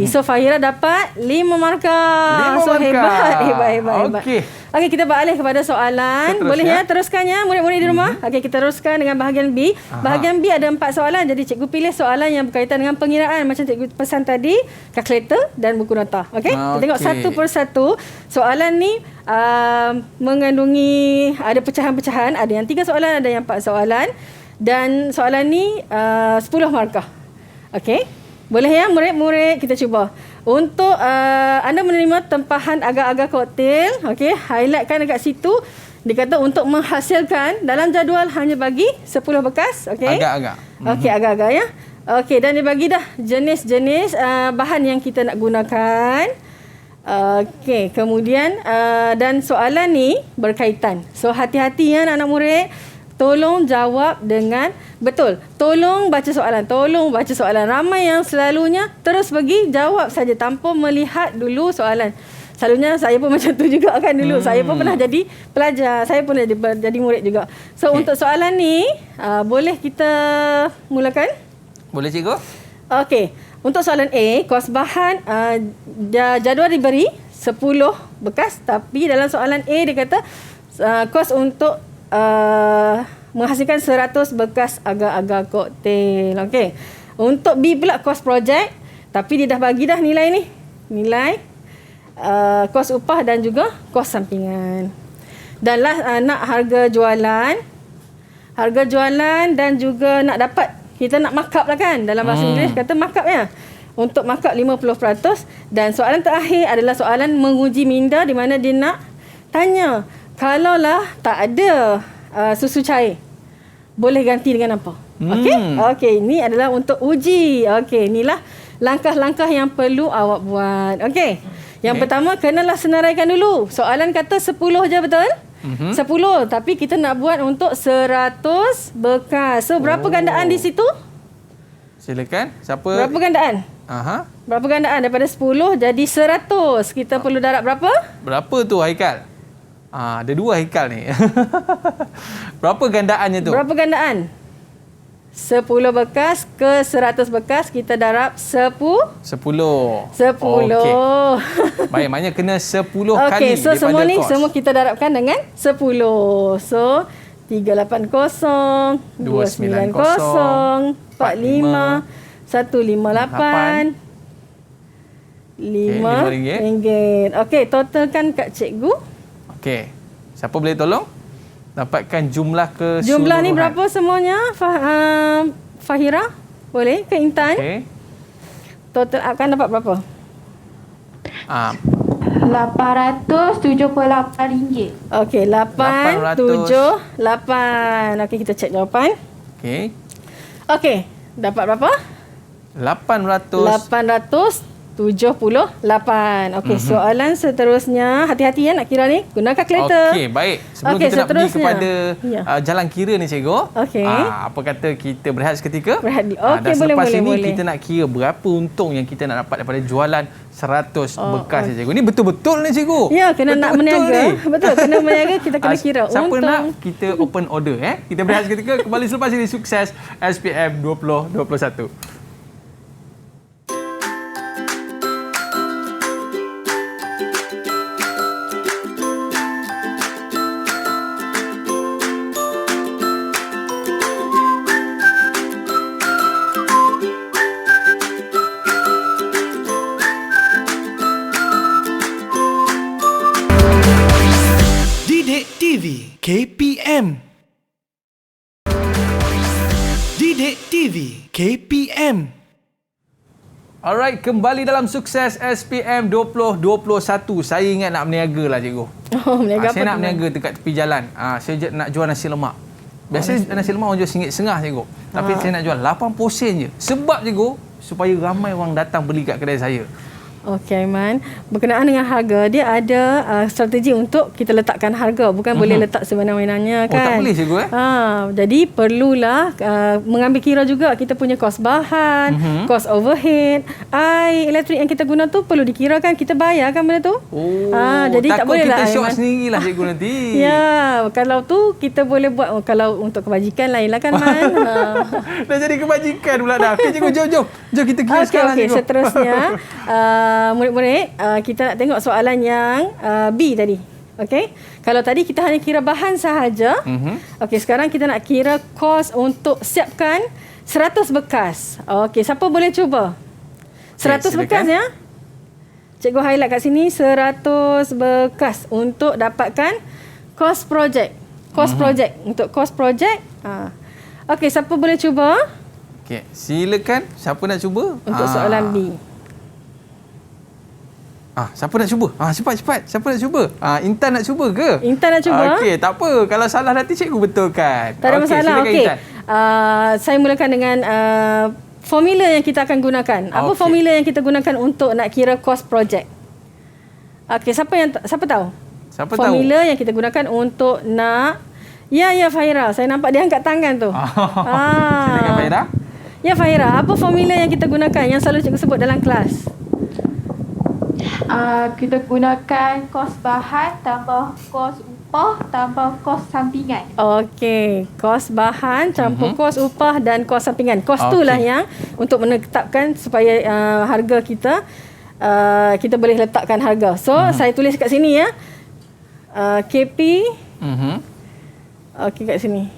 So Fahira dapat 5 markah. 5 So markah. hebat. Okey. Okey, kita beralih kepada soalan. Terus, Boleh ya? teruskan ya murid-murid di rumah. Okey, kita teruskan dengan bahagian B. Bahagian B ada 4 soalan. Jadi cikgu pilih soalan yang berkaitan dengan pengiraan macam cikgu pesan tadi, kalkulator dan buku nota. Okey? Kita tengok satu persatu. Soalan ni mengandungi ada pecahan-pecahan, ada yang 3 soalan, ada yang 4 soalan dan soalan ni 10 markah. Okey? Boleh ya murid-murid kita cuba. Untuk anda menerima tempahan agar-agar koktail, okey, highlightkan dekat situ. Dia kata untuk menghasilkan dalam jadual hanya bagi 10 bekas, okey. Agak-agak. Okey, agak-agak ya. Okey, dan dia bagi dah jenis-jenis bahan yang kita nak gunakan. Okey, kemudian dan soalan ni berkaitan. So hati-hati ya anak-anak murid. Tolong jawab dengan betul. Tolong baca soalan. Tolong baca soalan. Ramai yang selalunya terus pergi jawab saja tanpa melihat dulu soalan. Selalunya saya pun macam tu juga kan dulu. Saya pun pernah jadi pelajar. Saya pun jadi murid juga. So untuk soalan ni, boleh kita mulakan? Boleh cikgu? Okey. Untuk soalan A, kos bahan jadual diberi 10 bekas. Tapi dalam soalan A dia kata kos untuk menghasilkan 100 bekas agar-agar koktail. Okey. Untuk B pula kos projek. Tapi dia dah bagi dah nilai ni. Nilai kos upah dan juga kos sampingan. Dan nak harga jualan. Harga jualan dan juga nak dapat. Kita nak markup lah kan. Dalam bahasa Inggeris kata markup ya. Untuk markup 50%. Dan soalan terakhir adalah soalan menguji minda di mana dia nak tanya. Kalaulah tak ada susu cair, boleh ganti dengan apa? Okey? Okey, ini adalah untuk uji. Okey, inilah langkah-langkah yang perlu awak buat. Okey. Yang pertama, kenalah senaraikan dulu. Soalan kata 10 je, betul? 10, tapi kita nak buat untuk 100 bekas. So, berapa gandaan di situ? Silakan. Siapa? Berapa gandaan? Berapa gandaan? Daripada 10 jadi 100. Kita perlu darab berapa? Berapa tu Haikal? Ada 2 Haikal ni. Berapa gandaannya tu? Berapa gandaan? 10 bekas ke 100 bekas kita darab 10. 10. Okey. Baik, maknanya kena 10 kali. Okey, so semua ni kos. semua kita darabkan dengan 10. So 380, 290, 45, 158, RM5. Okey, totalkan kat cikgu. Okey. Siapa boleh tolong dapatkan jumlah keseluruhan? Jumlah ni berapa semuanya? Fahira? Boleh ke Intan? Okey. Total akan dapat berapa? RM878. Okey, 878. Okey, kita cek jawapan. Okey. Okey, dapat berapa? 878. Okey, soalan seterusnya. Hati-hati ya nak kira ni. Guna kalkulator. Okey, baik. Sebelum kita nak pergi kepada jalan kira ni cikgu. Okey. Apa kata kita berehat seketika? Berehat. Dan Okey, selepas boleh. ini kita nak kira berapa untung yang kita nak dapat daripada jualan 100 bekas ni cikgu. Ni betul-betul ni cikgu. Ya, kena nak meniaga. Betul, kena meniaga kita kena kira siapa untung. nak kita open order Kita berehat seketika, kembali selepas ini. Sukses SPM 2021. KPM. Didik TV KPM. Alright, kembali dalam Sukses SPM 2021. Saya ingat nak berniaga lah cikgu. Berniaga apa? Saya nak berniaga dekat tepi jalan. Saya nak jual nasi lemak. Biasa nasi lemak orang jual RM1.50 cikgu. Tapi saya nak jual 80 sen je. Sebab cikgu, supaya ramai orang datang beli kat kedai saya. Okey, Aiman. Berkenaan dengan harga, dia ada strategi untuk kita letakkan harga. Bukan boleh letak semena-menanya kan. Tak boleh cikgu jadi perlulah mengambil kira juga kita punya kos bahan, kos overhead, air, elektrik yang kita guna tu perlu dikirakan. Kita bayar kan benda tu. Jadi tak boleh lah. Takut kita syok sendirilah cikgu nanti. Ya, kalau tu kita boleh buat. Kalau untuk kebajikan lain lah kan, Man. Dah jadi kebajikan pula dah. Okey cikgu, jom kita kira sekarang cikgu. Okey, seterusnya murid-murid, kita nak tengok soalan yang B tadi. Okey. Kalau tadi kita hanya kira bahan sahaja. Okey, sekarang kita nak kira kos untuk siapkan 100 bekas. Okey, siapa boleh cuba? 100 bekas ya. Cikgu highlight kat sini 100 bekas untuk dapatkan kos projek. Kos projek. Untuk kos projek. Okey, siapa boleh cuba? Okey, silakan. Siapa nak cuba? Untuk soalan B. Siapa nak cuba? Cepat. Siapa nak cuba? Intan nak cuba ke? Intan nak cuba? Okey, tak apa. Kalau salah nanti cikgu betulkan. Tak ada masalah. Silakan, Okey. Intan. Saya mulakan dengan formula yang kita akan gunakan. Apa formula yang kita gunakan untuk nak kira kos projek? Okey, siapa tahu? Formula yang kita gunakan untuk nak Ya, Fahira. Saya nampak dia angkat tangan tu. Silakan, Fahira. Ya, Fahira. Apa formula yang kita gunakan yang selalu cikgu sebut dalam kelas? Kita gunakan kos bahan tambah kos upah tambah kos sampingan. Okey, kos bahan campur kos upah dan kos sampingan. Kos itulah yang untuk menetapkan supaya harga kita boleh letakkan harga. So, saya tulis kat sini ya. KP. Okey, kat sini.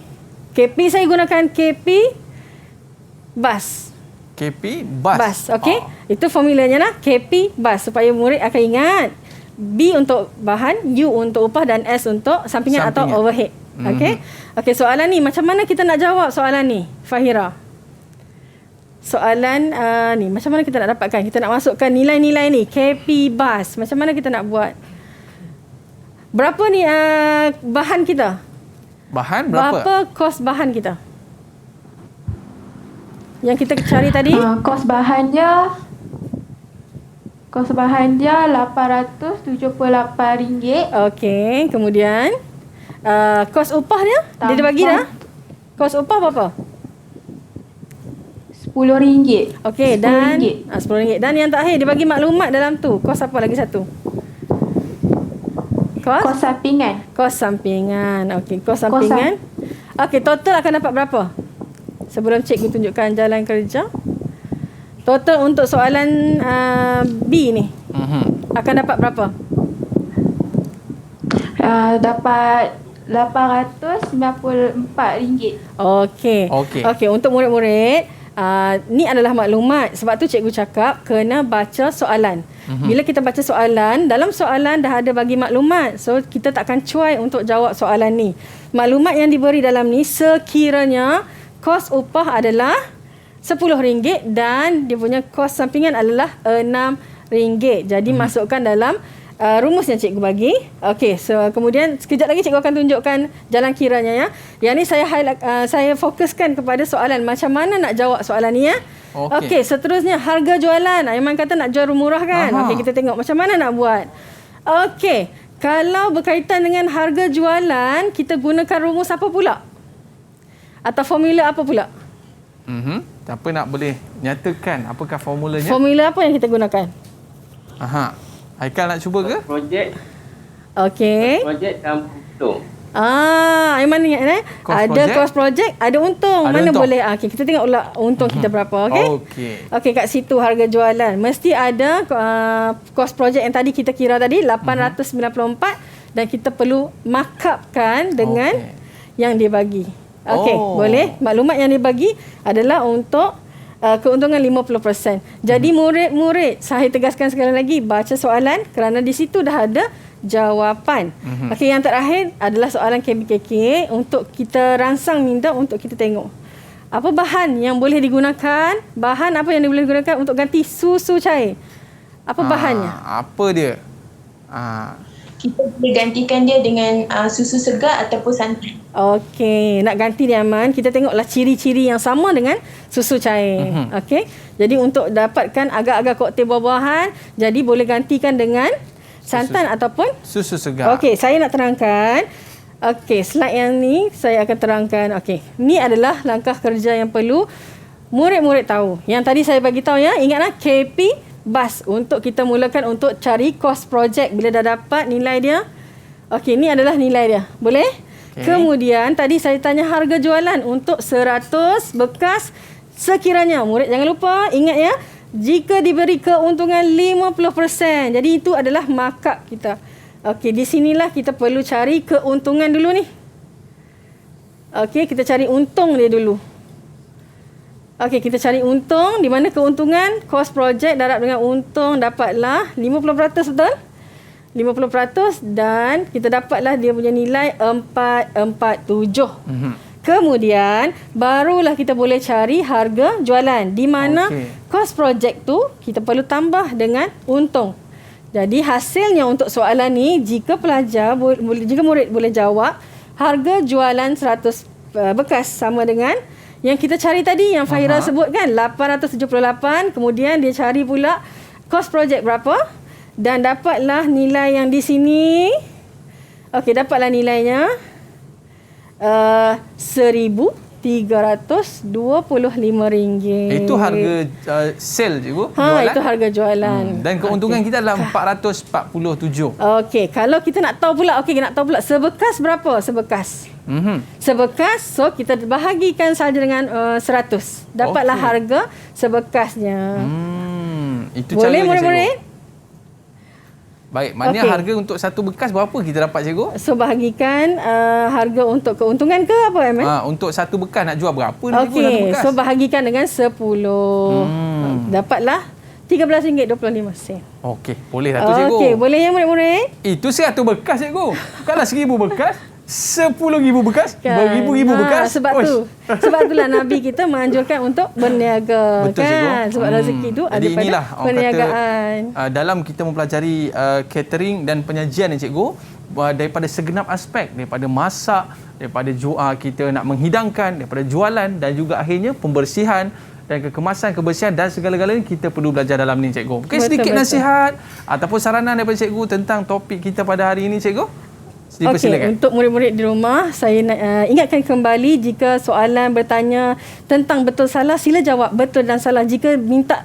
KP saya gunakan KP bas. KP bas. Okey. Itu formulanya lah, KP bas, supaya murid akan ingat. B untuk bahan, U untuk upah dan S untuk sampingan. Atau overhead. Okey. Okey, soalan ni macam mana kita nak jawab soalan ni, Fahira? Soalan ni macam mana kita nak dapatkan? Kita nak masukkan nilai-nilai ni, KP bas. Macam mana kita nak buat? Berapa ni bahan kita? Bahan berapa? Berapa kos bahan kita? Yang kita cari tadi? Kos bahannya RM878. Okey, kemudian kos upah dia dah bagi dah. Kos upah berapa? RM10. Okey, dan RM10. Dan yang terakhir dia bagi maklumat dalam tu. Kos apa lagi satu? Kos sampingan. Kos sampingan. Okey, kos sampingan. Okey, total akan dapat berapa? Sebelum cikgu tunjukkan jalan kerja. Total untuk soalan B ni. Akan dapat berapa? Dapat RM894. Okey, untuk murid-murid, ni adalah maklumat. Sebab tu cikgu cakap kena baca soalan. Bila kita baca soalan, dalam soalan dah ada bagi maklumat. So, kita takkan cuai untuk jawab soalan ni. Maklumat yang diberi dalam ni sekiranya kos upah adalah RM10 dan dia punya kos sampingan adalah RM6. Jadi, masukkan dalam rumus yang cikgu bagi. Okey, so kemudian sekejap lagi cikgu akan tunjukkan jalan kiranya ya. Yang ni saya fokuskan kepada soalan macam mana nak jawab soalan ni ya. Okey, seterusnya harga jualan. Aiman kata nak jual murah kan? Okey, kita tengok macam mana nak buat. Okey, kalau berkaitan dengan harga jualan, kita gunakan rumus apa pula? Atau formula apa pula? Siapa nak boleh nyatakan apakah formulanya? Formula apa yang kita gunakan? Haikal nak cuba ke? Projek. Okey. Projek tanpa untung. Aiman ingat ada cost project, ada untung. Mana untung. Boleh? Okey, kita tengok pula untung kita berapa, okey? Okey, kat situ harga jualan. Mesti ada cost project yang tadi kita kira tadi 894 dan kita perlu markupkan dengan yang dia bagi. Okey, boleh? Maklumat yang dia bagi adalah untuk keuntungan 50%. Jadi murid-murid, saya tegaskan sekali lagi, baca soalan kerana di situ dah ada jawapan. Okey, yang terakhir adalah soalan KBKK untuk kita rangsang minda untuk kita tengok. Apa bahan yang boleh digunakan? Bahan apa yang boleh digunakan untuk ganti susu cair? Apa bahannya? Apa dia? Kita boleh gantikan dia dengan susu segar ataupun santan. Okey, nak ganti dia Aman, kita tengoklah ciri-ciri yang sama dengan susu cair. Okey. Jadi untuk dapatkan agak-agak koktel buah-buahan, jadi boleh gantikan dengan santan ataupun susu segar. Okey, saya nak terangkan. Okey, slide yang ni saya akan terangkan. Okey, ni adalah langkah kerja yang perlu murid-murid tahu. Yang tadi saya bagi tahu ya, ingatlah KP bas untuk kita mulakan untuk cari cost project. Bila dah dapat nilai dia, okey, ni adalah nilai dia. Boleh? Kemudian tadi saya tanya harga jualan untuk 100 bekas sekiranya. Murid jangan lupa, ingat ya, jika diberi keuntungan 50%. Jadi itu adalah markup kita. Okey, di sinilah kita perlu cari keuntungan dulu ni. Okey, kita cari untung dia dulu. Okey, kita cari untung. Di mana keuntungan? Cost project darab dengan untung dapatlah 50%, betul? 50% dan kita dapatlah dia punya nilai 447. Kemudian barulah kita boleh cari harga jualan di mana cost project tu kita perlu tambah dengan untung. Jadi hasilnya untuk soalan ni, jika jika murid boleh jawab, harga jualan 100 bekas sama dengan yang kita cari tadi, yang Fahira sebut kan, 878. Kemudian dia cari pula kos projek berapa, dan dapatlah nilai yang di sini. Okey, dapatlah nilainya RM1,325. Itu harga sale cikgu, jualan? jualan? Itu harga jualan. Dan keuntungan kita adalah 447. Okey, kalau kita nak tahu pula, sebekas berapa? Sebekas, so kita bahagikan saja dengan 100. Dapatlah harga sebekasnya. Itu boleh cara murid-murid? Baik, maknanya harga untuk satu bekas berapa kita dapat cikgu? So bahagikan harga untuk keuntungan ke apa untuk satu bekas nak jual berapa ni cikgu satu bekas? So bahagikan dengan 10. Dapatlah RM13.25. Okey, boleh lah tu cikgu. Okey, boleh ya murid-murid? Itu 100 bekas cikgu. Kalau 1000 bekas, 10,000 bekas, beribu-ribu bekas. Sebab itulah Nabi kita menganjurkan untuk berniaga. Betul, kan? Sebab rezeki itu ada pada perniagaan. Dalam kita mempelajari catering dan penyajian ni cikgu, daripada segenap aspek, daripada masak, daripada kita nak menghidangkan, daripada jualan dan juga akhirnya pembersihan dan kekemasan, kebersihan dan segala-galanya kita perlu belajar dalam ni cikgu. Mungkin sedikit nasihat ataupun saranan daripada cikgu tentang topik kita pada hari ini cikgu. Okey, untuk murid-murid di rumah, saya nak ingatkan kembali, jika soalan bertanya tentang betul salah, sila jawab betul dan salah. Jika minta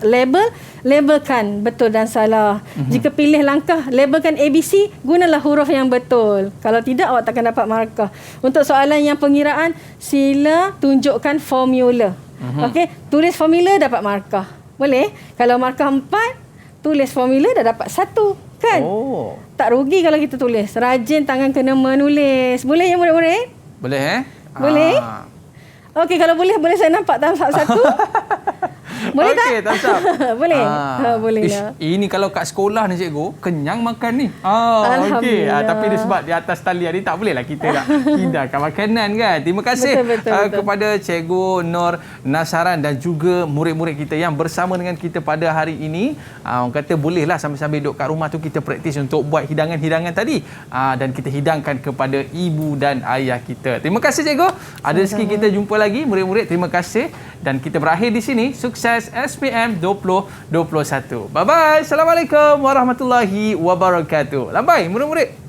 labelkan betul dan salah. Jika pilih langkah labelkan ABC, gunalah huruf yang betul. Kalau tidak, awak takkan dapat markah. Untuk soalan yang pengiraan, sila tunjukkan formula. Okey, tulis formula dapat markah. Boleh? Kalau markah 4, tulis formula dah dapat 1. Kan? Tak rugi kalau kita tulis. Rajin tangan kena menulis. Boleh ya murid-murid? Boleh Boleh? Okey, kalau boleh saya nampak tahap 1. Boleh tak? Okey, tak. Boleh? Boleh lah. Ini kalau kat sekolah ni cikgu, kenyang makan ni. Okey. Tapi dia sebab di atas talian ni tak bolehlah kita nak hidangkan makanan kan. Terima kasih betul. Kepada Cikgu Nur Nasaran dan juga murid-murid kita yang bersama dengan kita pada hari ini. Orang kata bolehlah sambil-sambil duduk kat rumah tu kita praktis untuk buat hidangan-hidangan tadi. Dan kita hidangkan kepada ibu dan ayah kita. Terima kasih cikgu. Ada rezeki kita jumpa lagi murid-murid. Terima kasih. Dan kita berakhir di sini. Sukses SPM 2021. Bye-bye. Assalamualaikum warahmatullahi wabarakatuh. Lambai murid-murid.